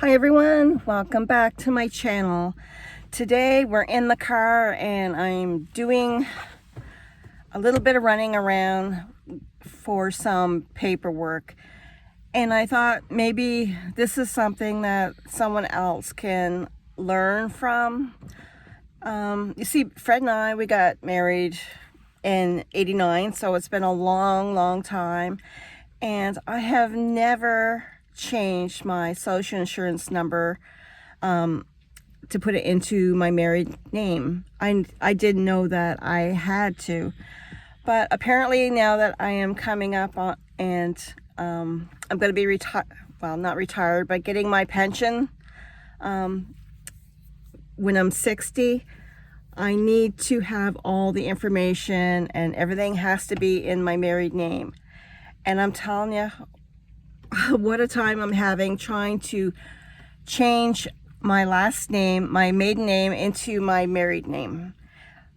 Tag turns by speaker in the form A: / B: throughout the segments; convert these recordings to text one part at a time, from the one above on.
A: Hi everyone, welcome back to my channel. Today we're in the car and I'm doing a little bit of running around for some paperwork, and I thought maybe this is something that someone else can learn from. You see, Fred and I, we got married in '89, so it's been a long time, and I have never changed my social insurance number to put it into my married name. I didn't know that I had to, but apparently now that I am coming up on and I'm going to be not retired, but getting my pension when I'm 60, I need to have all the information and everything has to be in my married name. And I'm telling you, what a time I'm having trying to change my last name, my maiden name, into my married name.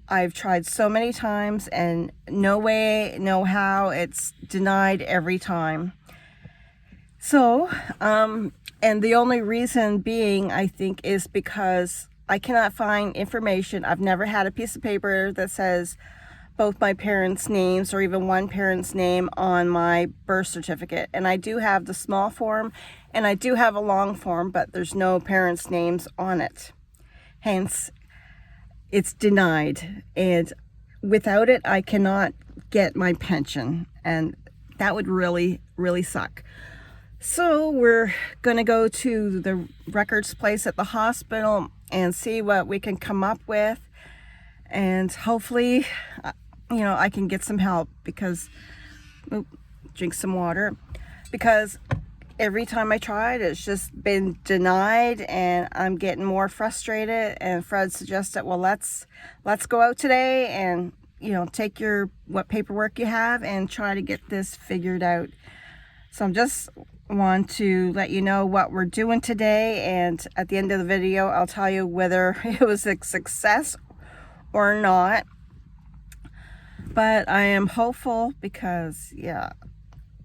A: I've tried so many times and no way, no how, it's denied every time. So, and the only reason being, I think, is because I cannot find information. I've never had a piece of paper that says both my parents' names or even one parent's name on my birth certificate. And I do have the small form and I do have a long form, but there's no parents' names on it. Hence, it's denied. And without it, I cannot get my pension. And that would really suck. So we're going to go to the records place at the hospital and see what we can come up with. And hopefully, I can get some help because, drink some water, because every time I tried, it's just been denied and I'm getting more frustrated. And Fred suggested, well, let's go out today and, take what paperwork you have and try to get this figured out. So I'm just want to let you know what we're doing today. And at the end of the video, I'll tell you whether it was a success or not. But I am hopeful because,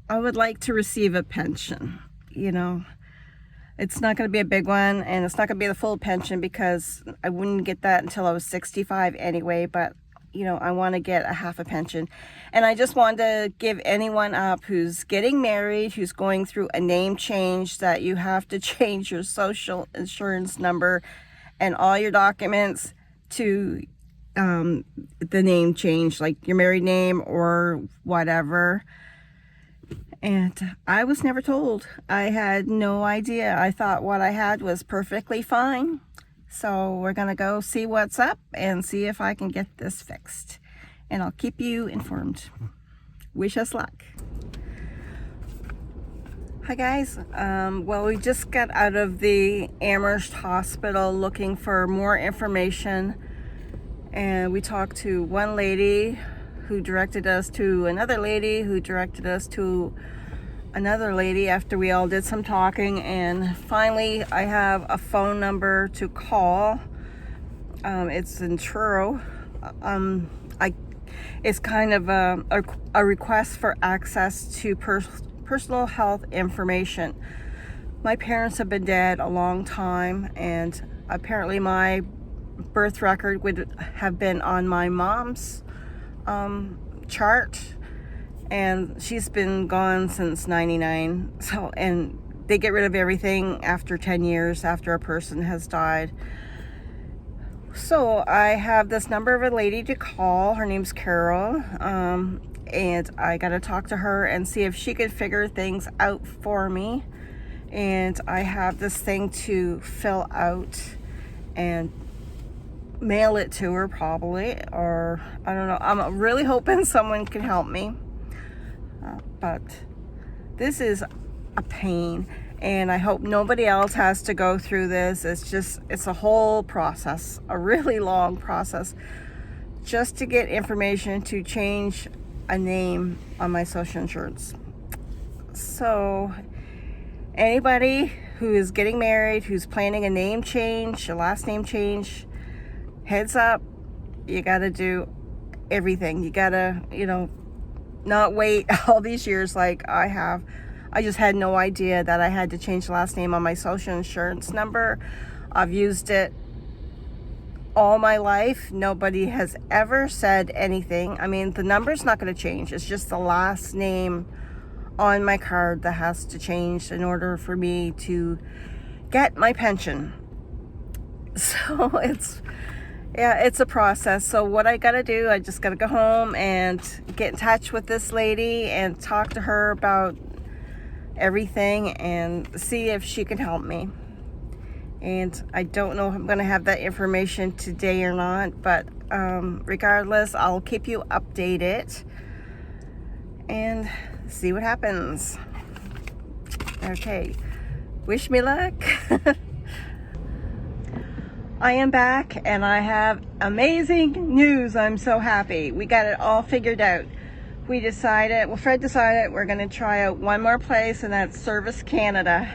A: I would like to receive a pension. It's not going to be a big one and it's not going to be the full pension because I wouldn't get that until I was 65 anyway. But, I want to get a half a pension. And I just wanted to give anyone up who's getting married, who's going through a name change, that you have to change your social insurance number and all your documents to the name change, like your married name or whatever. And I was never told. I had no idea. I thought what I had was perfectly fine. So we're gonna go see what's up and see if I can get this fixed, and I'll keep you informed. Wish us luck. Hi guys, well, we just got out of the Amherst Hospital looking for more information. And we talked to one lady who directed us to another lady who directed us to another lady after we all did some talking. And finally, I have a phone number to call. It's in Truro. It's kind of a request for access to personal health information. My parents have been dead a long time, and apparently my birth record would have been on my mom's chart, and she's been gone since 99. So, and they get rid of everything after 10 years after a person has died. So I have this number of a lady to call. Her name's Carol, and I got to talk to her and see if she could figure things out for me. And I have this thing to fill out and mail it to her probably, or I don't know. I'm really hoping someone can help me, but this is a pain, and I hope nobody else has to go through this. It's a whole process, a really long process, just to get information to change a name on my social insurance. So anybody who is getting married, who's planning a name change, a last name change, heads up, you got to do everything. You got to, not wait all these years like I have. I just had no idea that I had to change the last name on my social insurance number. I've used it all my life. Nobody has ever said anything. I mean, the number's not going to change. It's just the last name on my card that has to change in order for me to get my pension. So it's a process. So what I gotta do, I just gotta go home and get in touch with this lady and talk to her about everything and see if she can help me. And I don't know if I'm gonna have that information today or not, but regardless, I'll keep you updated and see what happens. Okay, wish me luck. I am back and I have amazing news. I'm so happy. We got it all figured out. Fred decided we're going to try out one more place, and that's Service Canada.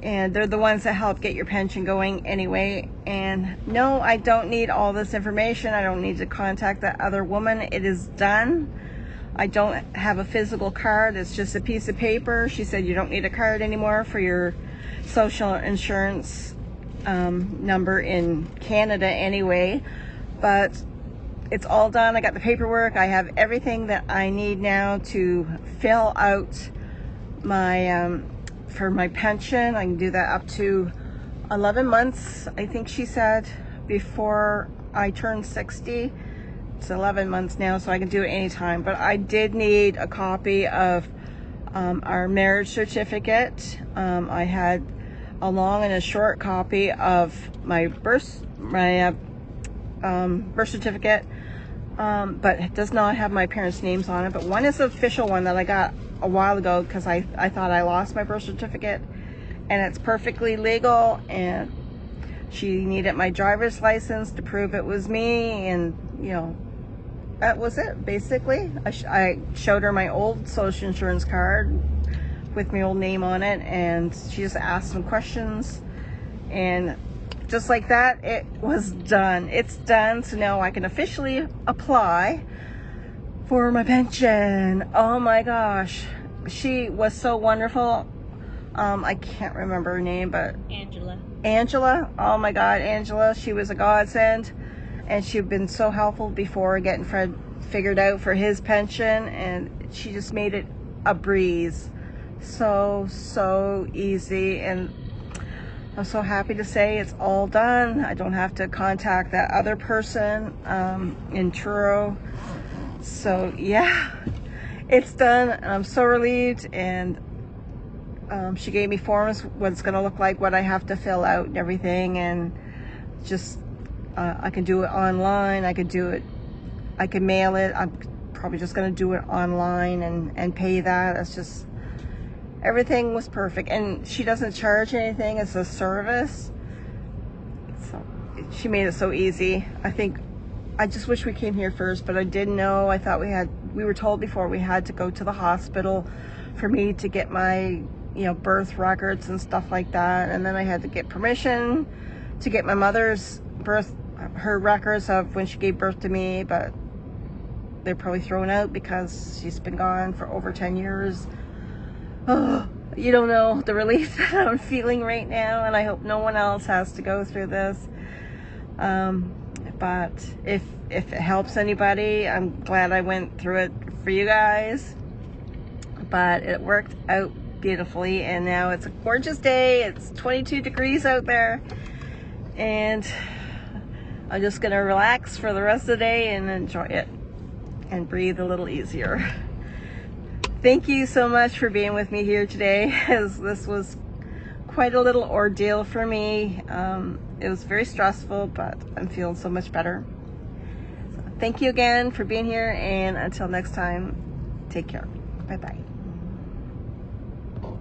A: And they're the ones that help get your pension going anyway. And no, I don't need all this information. I don't need to contact that other woman. It is done. I don't have a physical card. It's just a piece of paper. She said you don't need a card anymore for your social insurance number in Canada anyway, but it's all done. I got the paperwork. I have everything that I need now to fill out my for my pension. I can do that up to 11 months, I think she said, before I turn 60. It's 11 months now, so I can do it anytime. But I did need a copy of our marriage certificate. I had a long and a short copy of my birth certificate, but it does not have my parents' names on it. But one is the official one that I got a while ago because I thought I lost my birth certificate, and it's perfectly legal. And she needed my driver's license to prove it was me, and that was it basically. I showed her my old social insurance card with my old name on it, and she just asked some questions, and just like that, it was done. It's done. So now I can officially apply for my pension. Oh my gosh, she was so wonderful. I can't remember her name, but Angela. Oh my God, Angela. She was a godsend, and she'd been so helpful before getting Fred figured out for his pension, and she just made it a breeze. So easy, and I'm so happy to say it's all done. I don't have to contact that other person in Truro. So yeah, it's done. I'm so relieved, and she gave me forms, what it's going to look like, what I have to fill out and everything, and just I can do it online. I can mail it. I'm probably just going to do it online and pay that. It's just, everything was perfect, and she doesn't charge anything. It's a service, so she made it so easy. I just wish we came here first, but I didn't know. I thought we were told before we had to go to the hospital for me to get my birth records and stuff like that, and then I had to get permission to get my mother's her records of when she gave birth to me, but they're probably thrown out because she's been gone for over 10 years. Oh, you don't know the relief that I'm feeling right now, and I hope no one else has to go through this. But if it helps anybody, I'm glad I went through it for you guys. But it worked out beautifully, and now it's a gorgeous day. It's 22 degrees out there, and I'm just gonna relax for the rest of the day and enjoy it and breathe a little easier. Thank you so much for being with me here today, as this was quite a little ordeal for me. It was very stressful, but I'm feeling so much better. So thank you again for being here, and until next time, take care. Bye-bye.